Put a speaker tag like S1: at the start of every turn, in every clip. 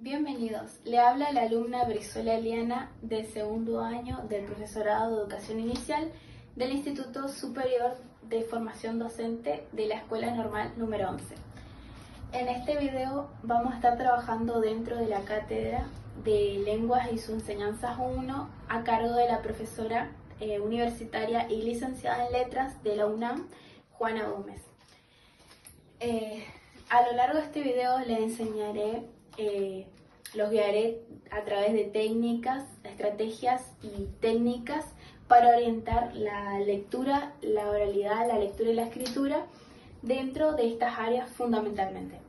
S1: Bienvenidos, le habla la alumna Brizuela Eliana del segundo año del Profesorado de Educación Inicial del Instituto Superior de Formación Docente de la Escuela Normal número 11. En este video vamos a estar trabajando dentro de la cátedra de Lenguas y sus Enseñanzas 1 a cargo de la profesora universitaria y licenciada en Letras de la UNAM, Juana Gómez. A lo largo de este video les enseñaré, los guiaré a través de técnicas, estrategias y técnicas para orientar la lectura, la oralidad, la lectura y la escritura dentro de estas áreas fundamentalmente.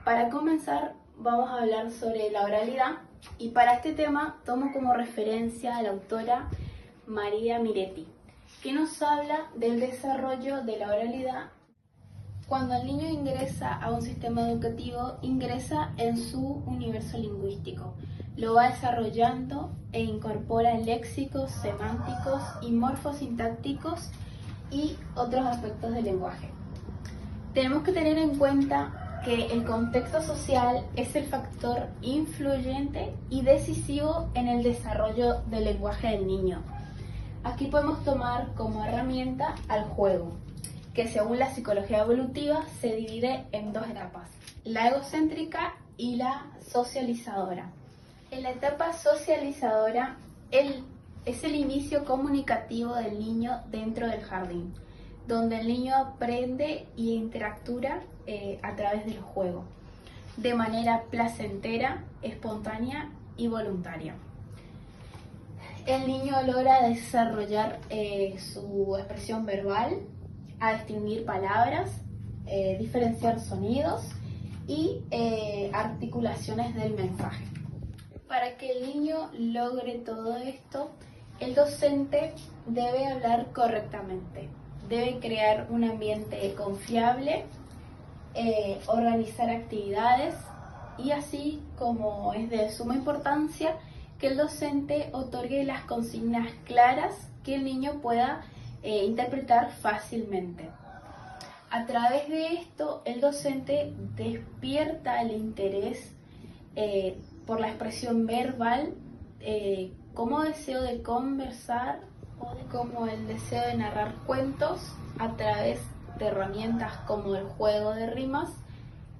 S1: Para comenzar vamos a hablar sobre la oralidad y para este tema tomo como referencia a la autora María Miretti, que nos habla del desarrollo de la oralidad. Cuando el niño ingresa a un sistema educativo, ingresa en su universo lingüístico. Lo va desarrollando e incorpora léxicos, semánticos y morfosintácticos y otros aspectos del lenguaje. Tenemos que tener en cuenta que el contexto social es el factor influyente y decisivo en el desarrollo del lenguaje del niño. Aquí podemos tomar como herramienta al juego, que según la psicología evolutiva se divide en dos etapas, la egocéntrica y la socializadora. En la etapa socializadora es el inicio comunicativo del niño dentro del jardín, donde el niño aprende y interactúa a través del juego, de manera placentera, espontánea y voluntaria. El niño logra desarrollar su expresión verbal, a distinguir palabras, diferenciar sonidos y articulaciones del mensaje. Para que el niño logre todo esto, el docente debe hablar correctamente, debe crear un ambiente confiable, organizar actividades y así como es de suma importancia que el docente otorgue las consignas claras que el niño pueda interpretar fácilmente. A través de esto, el docente despierta el interés por la expresión verbal, como deseo de conversar o como el deseo de narrar cuentos a través de herramientas como el juego de rimas.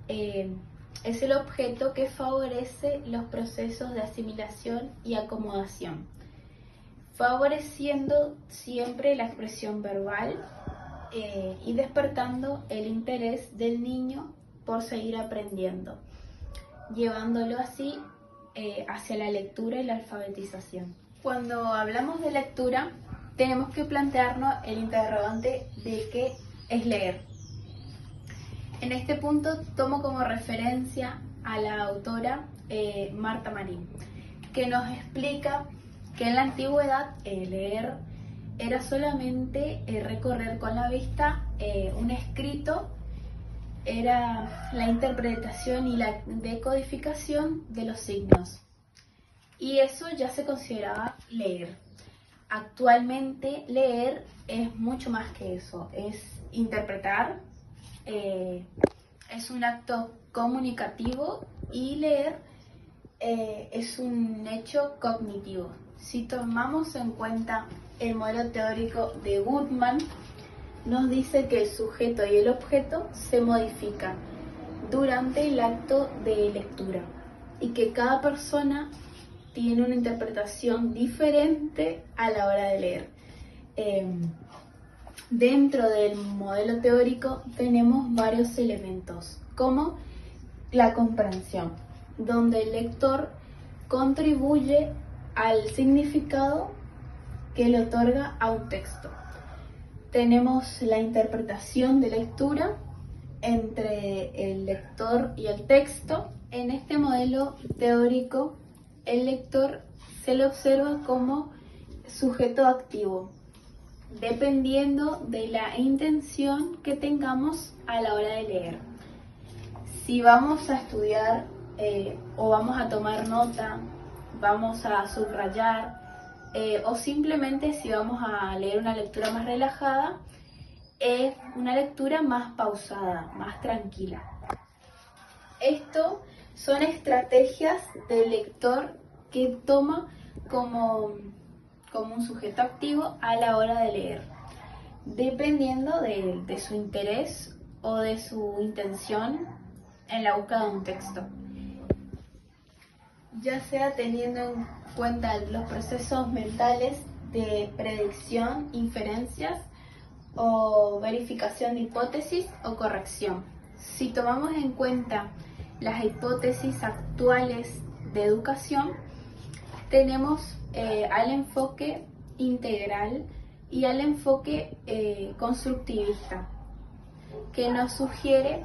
S1: Es el objeto que favorece los procesos de asimilación y acomodación, favoreciendo siempre la expresión verbal y despertando el interés del niño por seguir aprendiendo, llevándolo así hacia la lectura y la alfabetización. Cuando hablamos de lectura, tenemos que plantearnos el interrogante de qué es leer. En este punto tomo como referencia a la autora Marta Marín, que nos explica que en la antigüedad leer era solamente recorrer con la vista un escrito, era la interpretación y la decodificación de los signos, y eso ya se consideraba leer. Actualmente leer es mucho más que eso, es interpretar, es un acto comunicativo y leer es un hecho cognitivo. Si tomamos en cuenta el modelo teórico de Goodman, nos dice que el sujeto y el objeto se modifican durante el acto de lectura y que cada persona tiene una interpretación diferente a la hora de leer. Dentro del modelo teórico tenemos varios elementos, como la comprensión, donde el lector contribuye al significado que le otorga a un texto. Tenemos la interpretación de lectura entre el lector y el texto. En este modelo teórico, el lector se le observa como sujeto activo, dependiendo de la intención que tengamos a la hora de leer. Si vamos a estudiar o vamos a tomar nota, vamos a subrayar o simplemente si vamos a leer una lectura más relajada, es una lectura más pausada, más tranquila. Esto Son estrategias del lector que toma como un sujeto activo a la hora de leer, dependiendo de su interés o de su intención en la búsqueda de un texto, ya sea teniendo en cuenta los procesos mentales de predicción, inferencias o verificación de hipótesis o corrección. Si tomamos en cuenta las hipótesis actuales de educación, tenemos al enfoque integral y al enfoque constructivista, que nos sugiere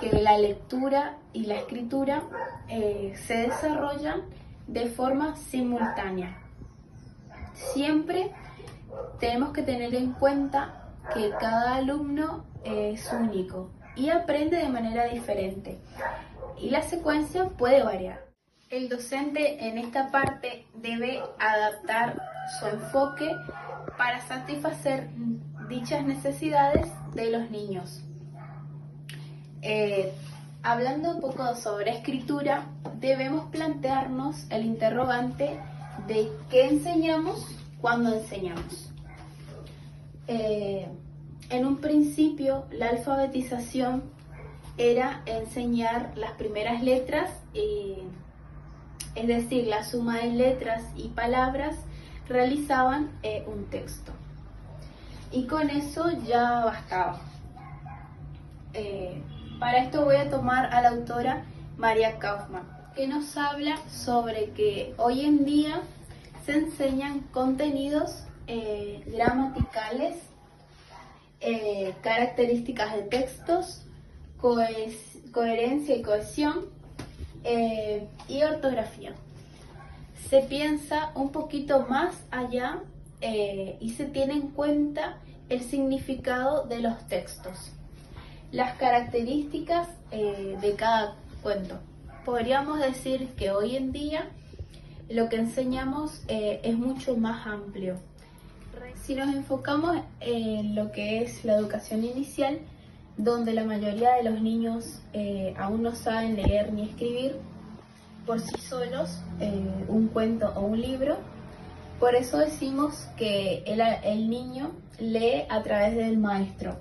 S1: que la lectura y la escritura se desarrollan de forma simultánea. Siempre tenemos que tener en cuenta que cada alumno es único y aprende de manera diferente, y la secuencia puede variar. El docente en esta parte debe adaptar su enfoque para satisfacer dichas necesidades de los niños. Hablando un poco sobre escritura, debemos plantearnos el interrogante de qué enseñamos cuando enseñamos. En un principio, la alfabetización era enseñar las primeras letras, es decir, la suma de letras y palabras realizaban un texto. Y con eso ya bastaba. Para esto voy a tomar a la autora María Kaufman, que nos habla sobre que hoy en día se enseñan contenidos gramaticales, características de textos, coherencia y cohesión, y ortografía. Se piensa un poquito más allá y se tiene en cuenta el significado de los textos, las características de cada cuento. Podríamos decir que hoy en día lo que enseñamos es mucho más amplio. Si nos enfocamos en lo que es la educación inicial, donde la mayoría de los niños aún no saben leer ni escribir por sí solos un cuento o un libro, por eso decimos que el niño lee a través del maestro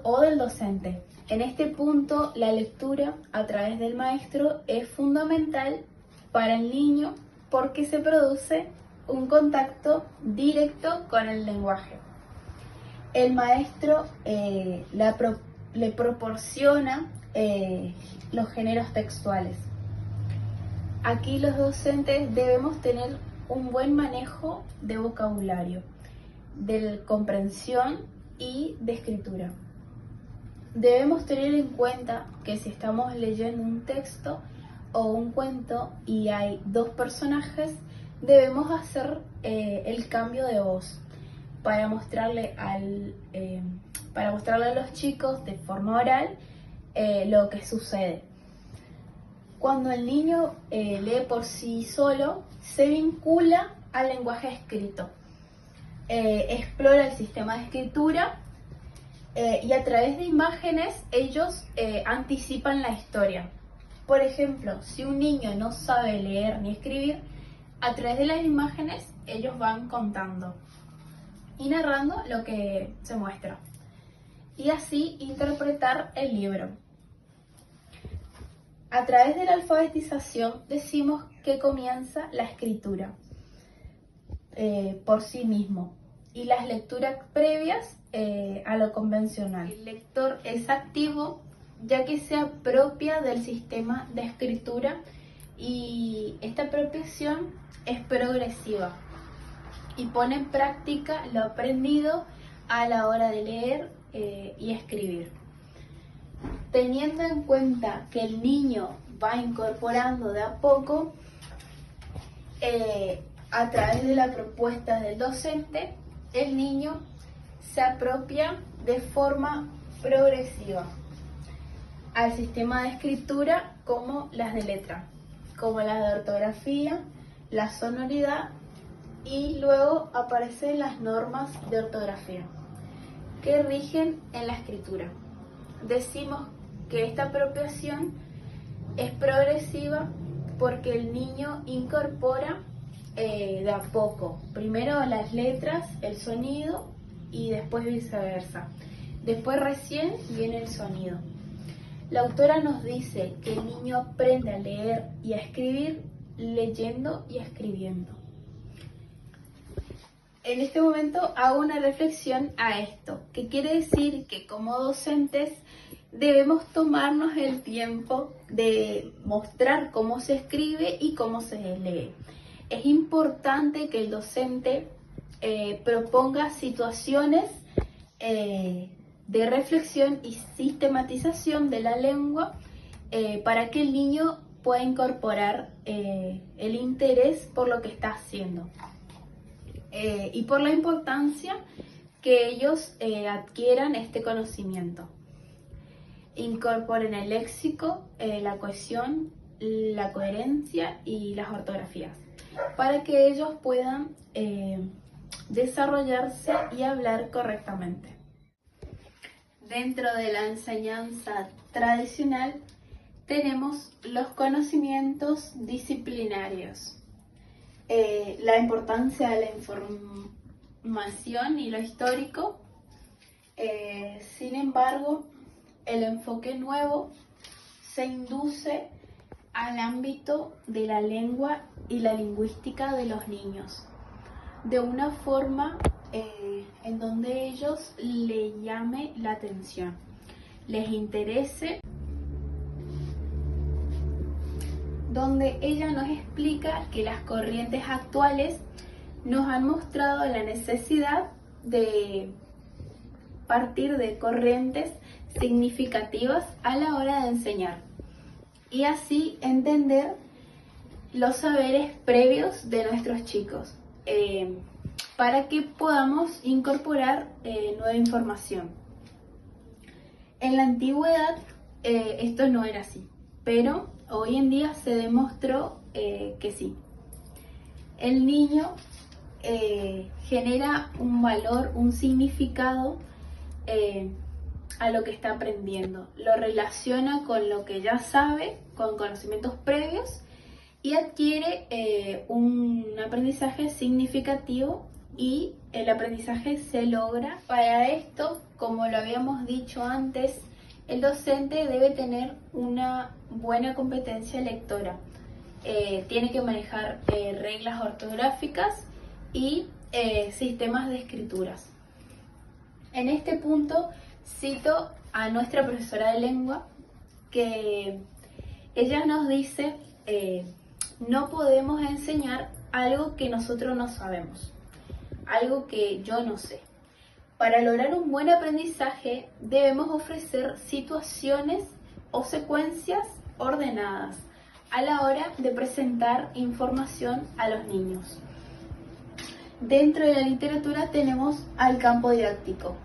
S1: o del docente. En este punto, la lectura a través del maestro es fundamental para el niño porque se produce un contacto directo con el lenguaje. El maestro le proporciona los géneros textuales. Aquí los docentes debemos tener un buen manejo de vocabulario, de comprensión y de escritura. Debemos tener en cuenta que si estamos leyendo un texto o un cuento y hay dos personajes, debemos hacer el cambio de voz para mostrarle a los chicos de forma oral lo que sucede. Cuando el niño lee por sí solo, se vincula al lenguaje escrito, explora el sistema de escritura y a través de imágenes ellos anticipan la historia. Por ejemplo, si un niño no sabe leer ni escribir, a través de las imágenes ellos van contando y narrando lo que se muestra, y así interpretar el libro. A través de la alfabetización decimos que comienza la escritura por sí mismo y las lecturas previas a lo convencional. El lector es activo ya que se apropia del sistema de escritura y esta apropiación es progresiva y pone en práctica lo aprendido a la hora de leer y escribir. Teniendo en cuenta que el niño va incorporando de a poco, a través de la propuesta del docente, el niño se apropia de forma progresiva al sistema de escritura como las de letra, como las de ortografía, la sonoridad, y luego aparecen las normas de ortografía que rigen en la escritura. Decimos que esta apropiación Es progresiva porque el niño incorpora de a poco, primero las letras, el sonido y después viceversa. Después recién viene el sonido. La autora nos dice que el niño aprende a leer y a escribir leyendo y escribiendo. En este momento hago una reflexión a esto, que quiere decir que como docentes debemos tomarnos el tiempo de mostrar cómo se escribe y cómo se lee. Es importante que el docente proponga situaciones de reflexión y sistematización de la lengua para que el niño pueda incorporar el interés por lo que está haciendo y por la importancia que ellos adquieran este conocimiento. Incorporen el léxico, la cohesión, la coherencia y las ortografías para que ellos puedan desarrollarse y hablar correctamente. Dentro de la enseñanza tradicional tenemos los conocimientos disciplinarios, la importancia de la información y lo histórico. Sin embargo, el enfoque nuevo se induce al ámbito de la lengua y la lingüística de los niños, de una forma en donde ellos les llame la atención, les interese, donde ella nos explica que las corrientes actuales nos han mostrado la necesidad de partir de corrientes significativas a la hora de enseñar y así entender los saberes previos de nuestros chicos para que podamos incorporar nueva información. En la antigüedad esto no era así, pero hoy en día se demostró que sí. El niño genera un valor, un significado a lo que está aprendiendo. Lo relaciona con lo que ya sabe, con conocimientos previos y adquiere un aprendizaje significativo y el aprendizaje se logra. Para esto, como lo habíamos dicho antes, el docente debe tener una buena competencia lectora. Tiene que manejar reglas ortográficas y sistemas de escrituras. En este punto cito a nuestra profesora de lengua que ella nos dice no podemos enseñar algo que nosotros no sabemos, algo que yo no sé. Para lograr un buen aprendizaje debemos ofrecer situaciones o secuencias ordenadas a la hora de presentar información a los niños. Dentro de la literatura tenemos al campo didáctico,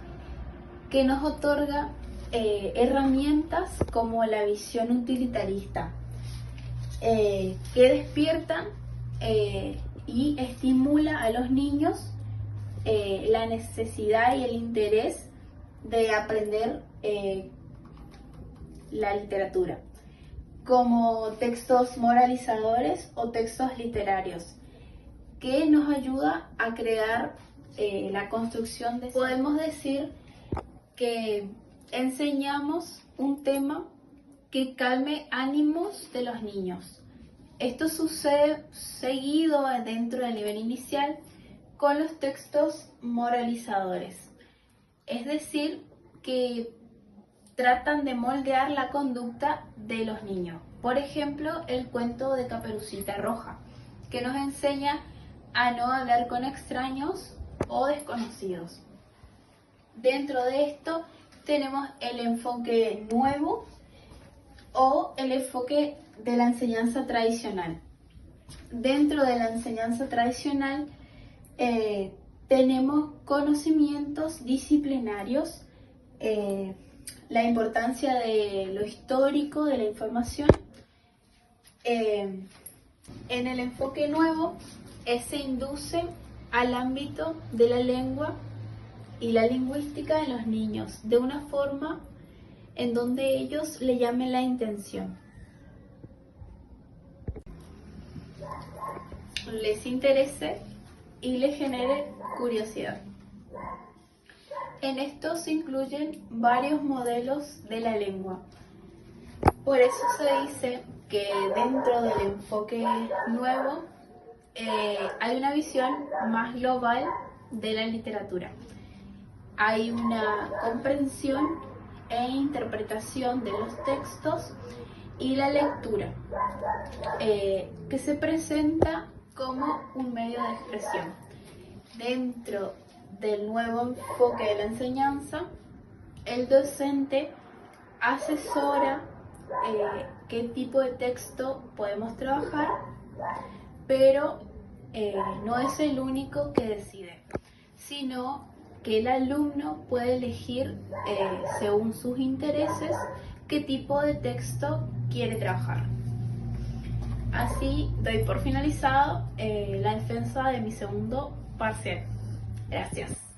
S1: que nos otorga herramientas como la visión utilitarista, que despiertan y estimula a los niños la necesidad y el interés de aprender la literatura, como textos moralizadores o textos literarios, que nos ayuda a crear la construcción de... Podemos decir que enseñamos un tema que calme ánimos de los niños. Esto sucede seguido dentro del nivel inicial con los textos moralizadores, es decir, que tratan de moldear la conducta de los niños. Por ejemplo, el cuento de Caperucita Roja, que nos enseña a no hablar con extraños o desconocidos. Dentro de esto tenemos el enfoque nuevo o el enfoque de la enseñanza tradicional. Dentro de la enseñanza tradicional tenemos conocimientos disciplinarios, la importancia de lo histórico, de la información. En el enfoque nuevo se induce al ámbito de la lengua y la lingüística de los niños de una forma en donde ellos le llamen la intención. les interese y les genere curiosidad. En esto se incluyen varios modelos de la lengua. Por eso se dice que dentro del enfoque nuevo hay una visión más global de la literatura. Hay una comprensión e interpretación de los textos y la lectura, que se presenta como un medio de expresión. Dentro del nuevo enfoque de la enseñanza, el docente asesora qué tipo de texto podemos trabajar, pero no es el único que decide, sino que el alumno puede elegir, según sus intereses, qué tipo de texto quiere trabajar. Así doy por finalizado la defensa de mi segundo parcial. Gracias.